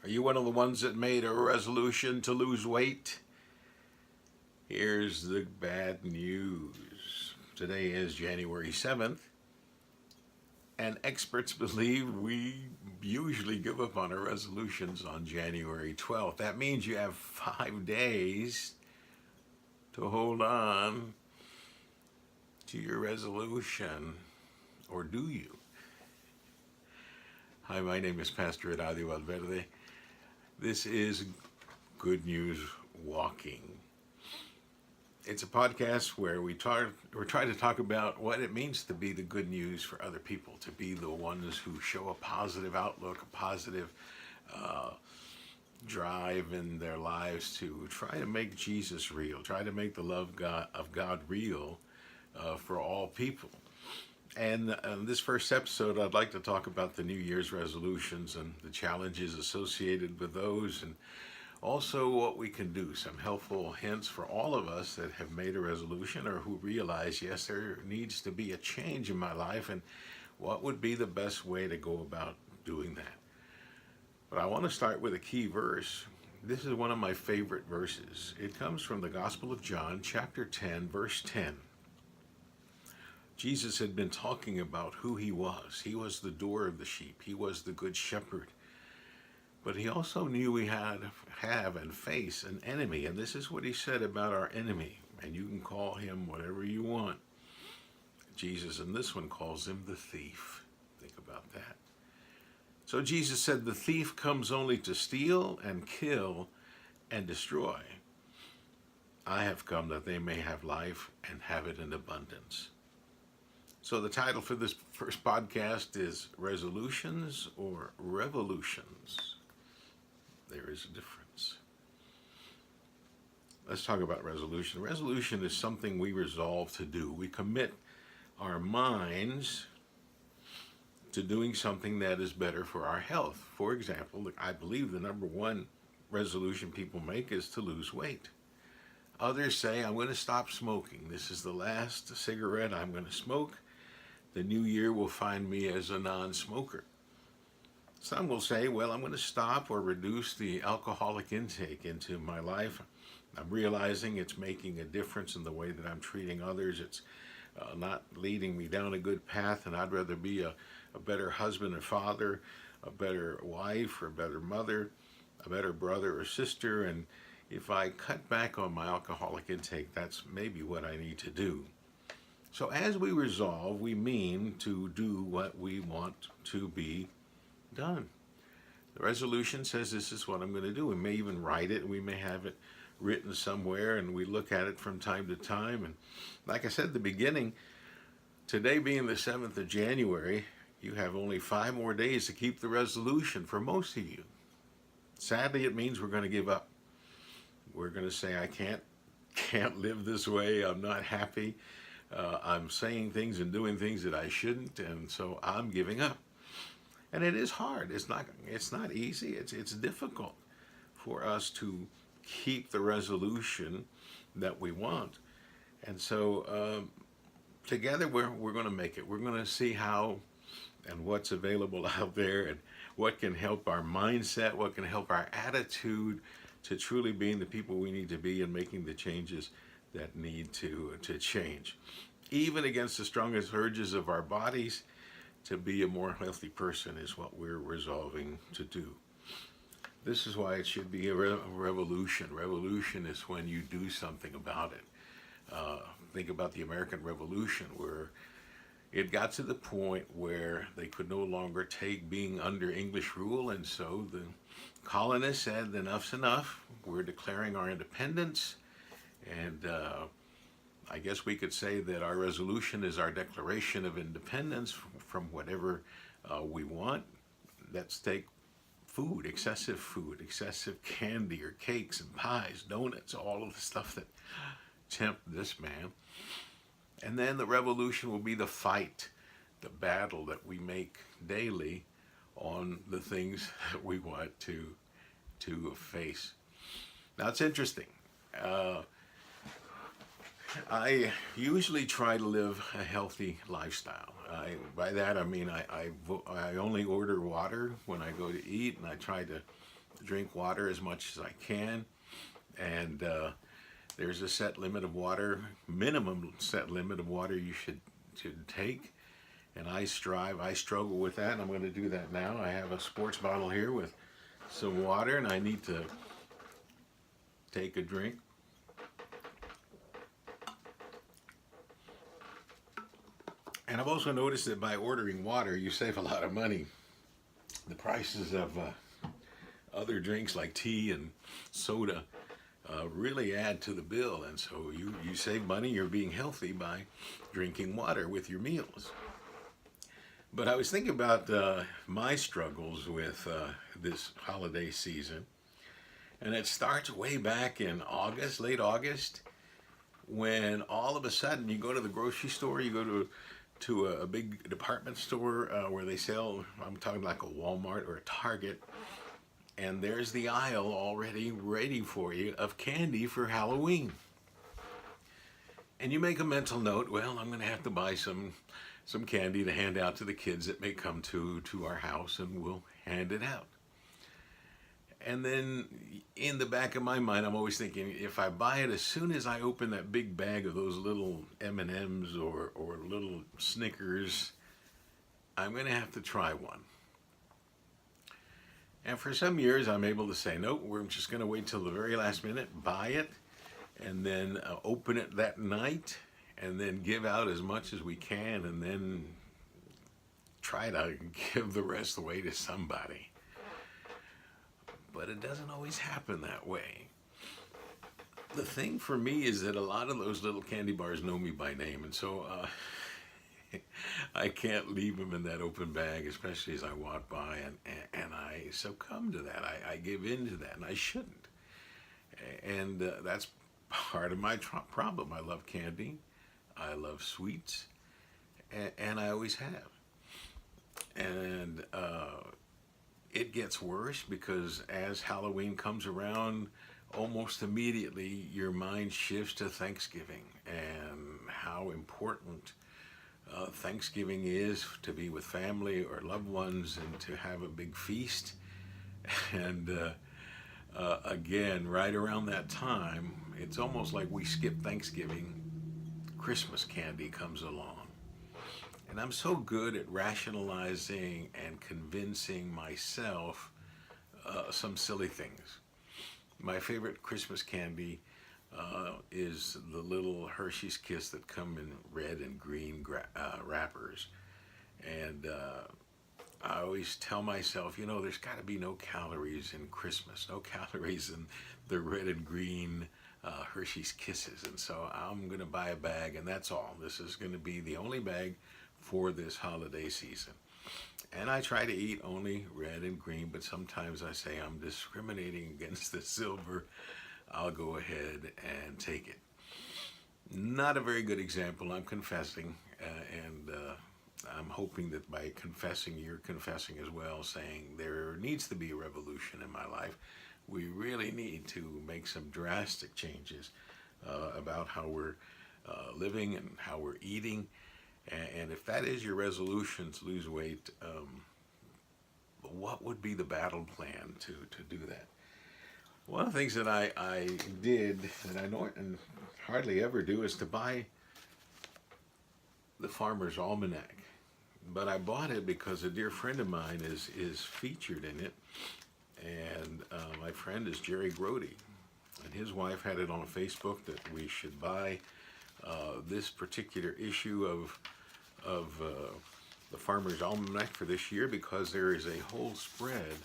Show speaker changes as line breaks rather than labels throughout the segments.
Are you one of the ones that made a resolution to lose weight? Here's the bad news. Today is January 7th, and experts believe we usually give up on our resolutions on January 12th. That means you have 5 days to hold on to your resolution, or do you? Hi, my name is Pastor Eladio Valverde. This is Good News Walking. It's a podcast where we try to talk about what it means to be the good news for other people, to be the ones who show a positive outlook, a positive drive in their lives to try to make Jesus real, try to make the love of God real for all people. And this first episode, I'd like to talk about the New Year's resolutions and the challenges associated with those, and also what we can do, some helpful hints for all of us that have made a resolution or who realize, yes, there needs to be a change in my life, and what would be the best way to go about doing that. But I want to start with a key verse. This is one of my favorite verses. It comes from the Gospel of John, chapter 10, verse 10. Jesus had been talking about who he was. He was the door of the sheep. He was the good shepherd. But he also knew we had have and face an enemy. And this is what he said about our enemy. And you can call him whatever you want. Jesus in this one calls him the thief. Think about that. So Jesus said, the thief comes only to steal and kill and destroy. I have come that they may have life and have it in abundance. So the title for this first podcast is Resolutions or Revolutions? There is a difference. Let's talk about resolution. Resolution is something we resolve to do. We commit our minds to doing something that is better for our health. For example, I believe the number one resolution people make is to lose weight. Others say, I'm going to stop smoking. This is the last cigarette I'm going to smoke. The new year will find me as a non-smoker. Some will say, well, I'm going to stop or reduce the alcoholic intake into my life. I'm realizing it's making a difference in the way that I'm treating others. It's not leading me down a good path, and I'd rather be a better husband or father, a better wife or a better mother, a better brother or sister. And if I cut back on my alcoholic intake, that's maybe what I need to do. So as we resolve, we mean to do what we want to be done. The resolution says this is what I'm going to do. We may even write it. We may have it written somewhere, and we look at it from time to time. And like I said at the beginning, today being the 7th of January, you have only 5 more days to keep the resolution for most of you. Sadly, it means we're going to give up. We're going to say, I can't live this way. I'm not happy. I'm saying things and doing things that I shouldn't, and so I'm giving up. And it is hard. It's not easy. It's difficult for us to keep the resolution that we want. And so together we're going to make it. We're going to see how and what's available out there, and what can help our mindset, what can help our attitude to truly being the people we need to be and making the changes that need to change. Even against the strongest urges of our bodies, to be a more healthy person is what we're resolving to do. This is why it should be a revolution. Revolution is when you do something about it. Think about the American Revolution, where it got to the point where they could no longer take being under English rule, and so the colonists said, enough's enough. We're declaring our independence, and I guess we could say that our resolution is our declaration of independence from whatever we want. Let's take food, excessive candy or cakes and pies, donuts, all of the stuff that tempt this man. And then the revolution will be the fight, the battle that we make daily on the things that we want to face. Now it's interesting. I usually try to live a healthy lifestyle. By that I mean I only order water when I go to eat, and I try to drink water as much as I can, and there's a set limit of water, minimum set limit of water you should take. And I struggle with that, and I'm going to do that now. I have a sports bottle here with some water, and I need to take a drink. And I've also noticed that by ordering water, you save a lot of money. The prices of other drinks like tea and soda really add to the bill, and so you save money. You're being healthy by drinking water with your meals. But I was thinking about my struggles with this holiday season, and it starts way back in August, late August, when all of a sudden you go to the grocery store, you go to a big department store where they sell, I'm talking like a Walmart or a Target, and there's the aisle already ready for you of candy for Halloween. And you make a mental note, well, I'm going to have to buy some candy to hand out to the kids that may come to our house, and we'll hand it out. And then in the back of my mind, I'm always thinking, if I buy it as soon as I open that big bag of those little M&Ms or little Snickers, I'm going to have to try one. And for some years, I'm able to say, nope, we're just going to wait till the very last minute, buy it, and then open it that night, and then give out as much as we can, and then try to give the rest away to somebody. But it doesn't always happen that way. The thing for me is that a lot of those little candy bars know me by name, and so I can't leave them in that open bag, especially as I walk by, and I succumb to that. I give in to that, and I shouldn't. And that's part of my problem. I love candy, I love sweets, and I always have. And it gets worse because as Halloween comes around, almost immediately your mind shifts to Thanksgiving and how important Thanksgiving is to be with family or loved ones and to have a big feast. And again, right around that time, it's almost like we skip Thanksgiving, Christmas candy comes along. And I'm so good at rationalizing and convincing myself some silly things. My favorite Christmas candy is the little Hershey's Kiss that come in red and green wrappers. And I always tell myself, there's got to be no calories in Christmas, no calories in the red and green Hershey's Kisses. And so I'm going to buy a bag, and that's all. This is going to be the only bag for this holiday season. And I try to eat only red and green, but sometimes I say I'm discriminating against the silver. I'll go ahead and take it. Not a very good example, I'm confessing, and I'm hoping that by confessing, you're confessing as well, saying there needs to be a revolution in my life. We really need to make some drastic changes about how we're living and how we're eating. And if that is your resolution to lose weight, what would be the battle plan to do that? One of the things that I did that I and hardly ever do is to buy the Farmer's Almanac. But I bought it because a dear friend of mine is featured in it. And my friend is Jerry Grody. And his wife had it on Facebook that we should buy this particular issue of the Farmer's Almanac for this year because there is a whole spread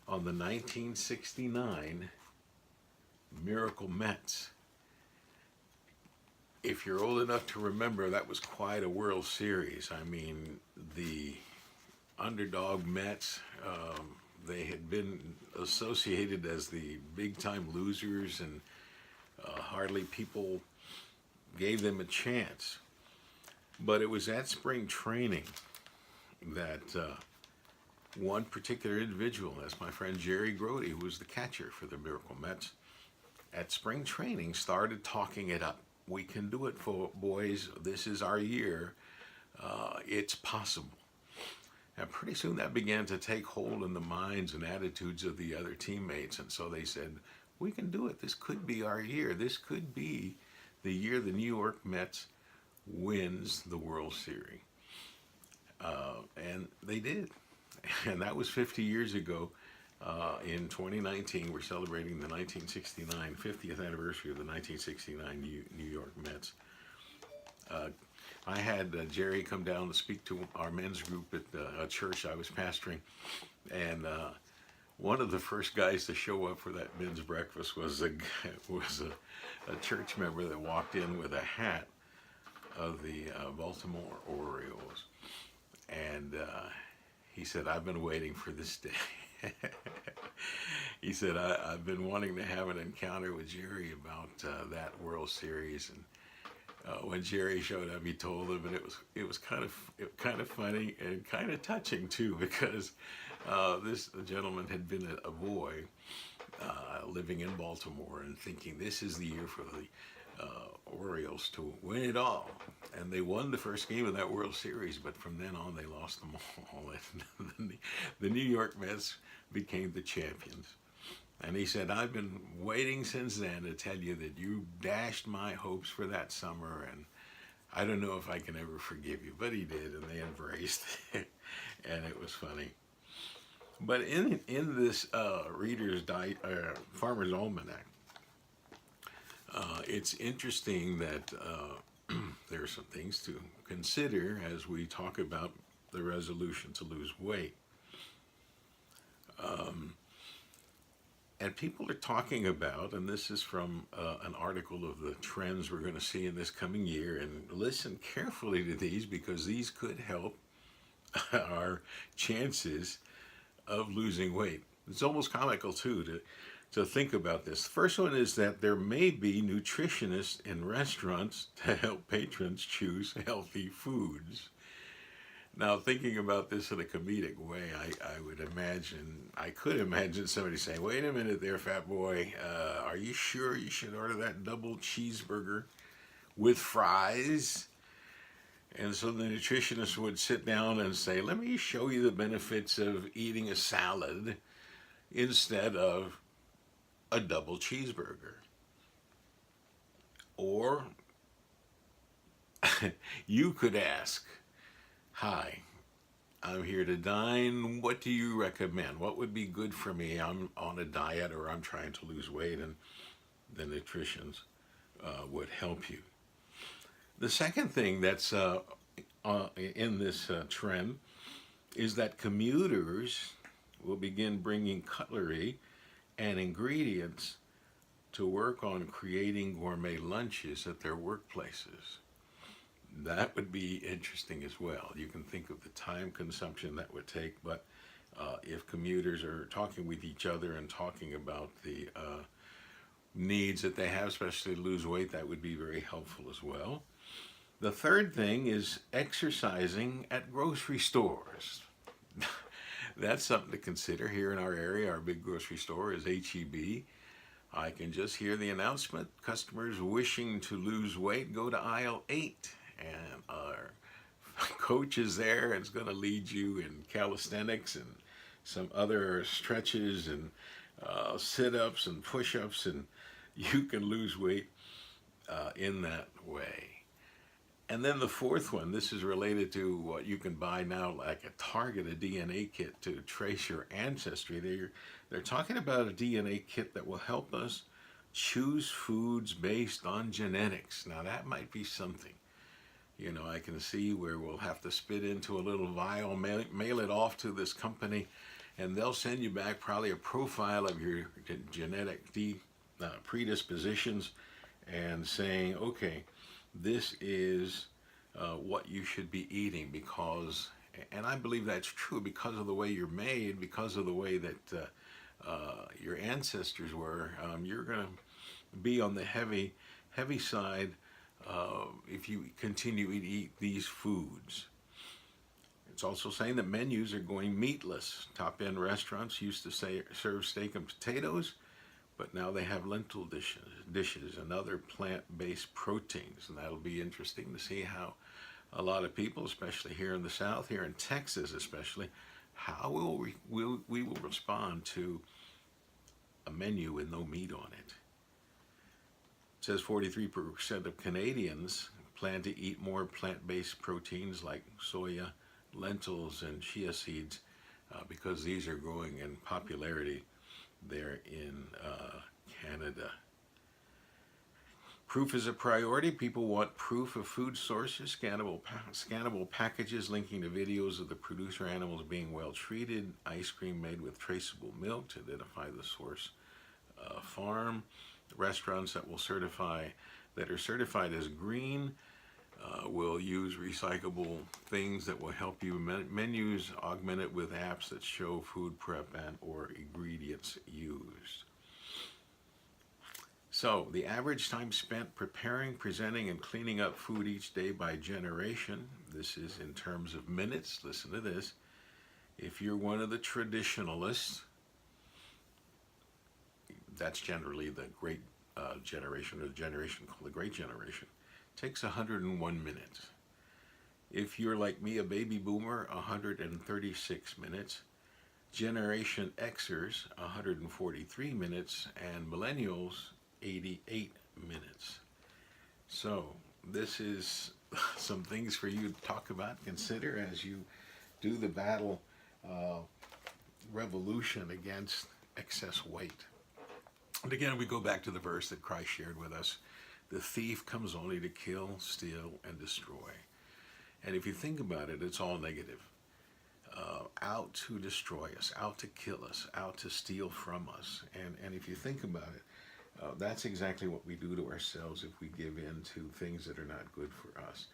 on the 1969 Miracle Mets. If you're old enough to remember, that was quite a World Series. I mean, the underdog Mets, they had been associated as the big-time losers, and hardly people gave them a chance. But it was at spring training that one particular individual, that's my friend Jerry Grody, who was the catcher for the Miracle Mets, at spring training started talking it up. We can do it, boys. This is our year. It's possible. And pretty soon that began to take hold in the minds and attitudes of the other teammates. And so they said, we can do it. This could be our year. This could be the year the New York Mets wins the World Series. And they did. And that was 50 years ago. In 2019, we're celebrating the 50th anniversary of the 1969 New York Mets. I had Jerry come down to speak to our men's group at a church I was pastoring, and one of the first guys to show up for that men's breakfast was a church member that walked in with a hat of the Baltimore Orioles, and he said, "I've been waiting for this day." He said, I've been wanting to have an encounter with Jerry about that World Series, and when Jerry showed up, he told him, and it was kind of funny and kind of touching too, because this gentleman had been a boy living in Baltimore and thinking this is the year for the Orioles to win it all, and they won the first game of that World Series, but from then on they lost them all, and the New York Mets became the champions. And he said, I've been waiting since then to tell you that you dashed my hopes for that summer, and I don't know if I can ever forgive you. But he did, and they embraced it, and it was funny. But in this Farmer's Almanac, it's interesting that there are some things to consider as we talk about the resolution to lose weight. And people are talking about, and this is from an article of the trends we're going to see in this coming year, and listen carefully to these because these could help our chances of losing weight. It's almost comical too to think about this. The first one is that there may be nutritionists in restaurants to help patrons choose healthy foods. Now, thinking about this in a comedic way, I could imagine somebody saying, wait a minute there, fat boy, are you sure you should order that double cheeseburger with fries? And so the nutritionist would sit down and say, let me show you the benefits of eating a salad instead of a double cheeseburger. Or you could ask, hi, I'm here to dine. What do you recommend? What would be good for me? I'm on a diet or I'm trying to lose weight, and the nutritionists would help you. The second thing that's in this trend is that commuters will begin bringing cutlery and ingredients to work on creating gourmet lunches at their workplaces. That would be interesting as well. You can think of the time consumption that would take, but if commuters are talking with each other and talking about the needs that they have, especially to lose weight, that would be very helpful as well. The third thing is exercising at grocery stores. That's something to consider. Here in our area, our big grocery store is H-E-B. I can just hear the announcement, customers wishing to lose weight, go to aisle 8. And our coach is there and is going to lead you in calisthenics and some other stretches and sit-ups and push-ups, and you can lose weight in that way. And then the fourth one, this is related to what you can buy now, like a Target, a DNA kit to trace your ancestry. They're talking about a DNA kit that will help us choose foods based on genetics. Now that might be something. You know, I can see where we'll have to spit into a little vial, mail it off to this company, and they'll send you back probably a profile of your genetic predispositions and saying, okay, this is what you should be eating because, and I believe that's true because of the way you're made, because of the way that your ancestors were, you're going to be on the heavy side if you continue to eat these foods. It's also saying that menus are going meatless. Top-end restaurants used to serve steak and potatoes, but now they have lentil dishes and other plant-based proteins, and that'll be interesting to see how a lot of people, especially here in the South, here in Texas especially, how we will respond to a menu with no meat on it. It says 43% of Canadians plan to eat more plant-based proteins like soya, lentils, and chia seeds because these are growing in popularity there in Canada. Proof is a priority. People want proof of food sources, scannable packages linking to videos of the producer animals being well treated, ice cream made with traceable milk to identify the source farm, restaurants that are certified as green will use recyclable things that will help you. Menus augmented with apps that show food prep and or ingredients used. So, the average time spent preparing, presenting, and cleaning up food each day by generation. This is in terms of minutes. Listen to this. If you're one of the traditionalists, that's generally the great generation, or the generation called the Great Generation, takes 101 minutes. If you're like me, a baby boomer, 136 minutes. Generation Xers, 143 minutes. And millennials, 88 minutes. So this is some things for you to talk about, consider as you do the battle revolution against excess weight. And again, we go back to the verse that Christ shared with us. The thief comes only to kill, steal, and destroy. And if you think about it, it's all negative. Out to destroy us, out to kill us, out to steal from us. And if you think about it, that's exactly what we do to ourselves if we give in to things that are not good for us.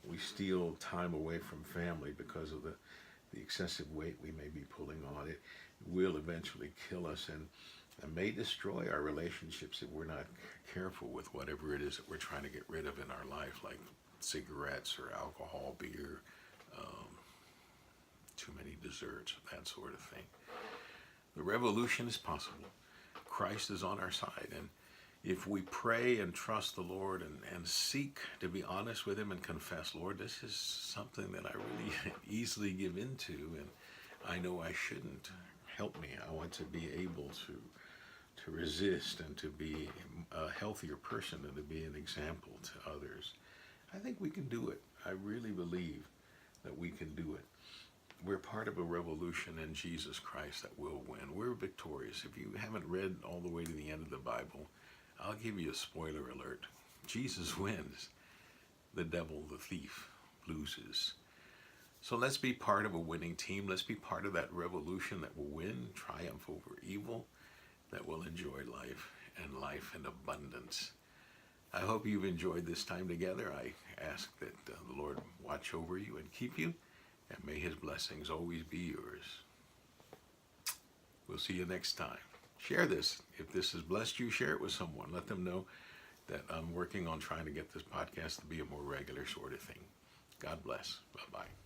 We steal time away from family because of the excessive weight we may be pulling on. It will eventually kill us and may destroy our relationships if we're not careful with whatever it is that we're trying to get rid of in our life, like cigarettes or alcohol, beer, too many desserts, that sort of thing. The revolution is possible. Christ is on our side, and if we pray and trust the Lord and seek to be honest with him and confess, Lord, this is something that I really easily give into, and I know I shouldn't. Help me. I want to be able to resist and to be a healthier person and to be an example to others. I think we can do it. I really believe that we can do it. We're part of a revolution in Jesus Christ that will win. We're victorious. If you haven't read all the way to the end of the Bible, I'll give you a spoiler alert. Jesus wins. The devil, the thief, loses. So let's be part of a winning team. Let's be part of that revolution that will win, triumph over evil, that will enjoy life and life in abundance. I hope you've enjoyed this time together. I ask that the Lord watch over you and keep you, and may his blessings always be yours. We'll see you next time. Share this. If this has blessed you, share it with someone. Let them know that I'm working on trying to get this podcast to be a more regular sort of thing. God bless. Bye-bye.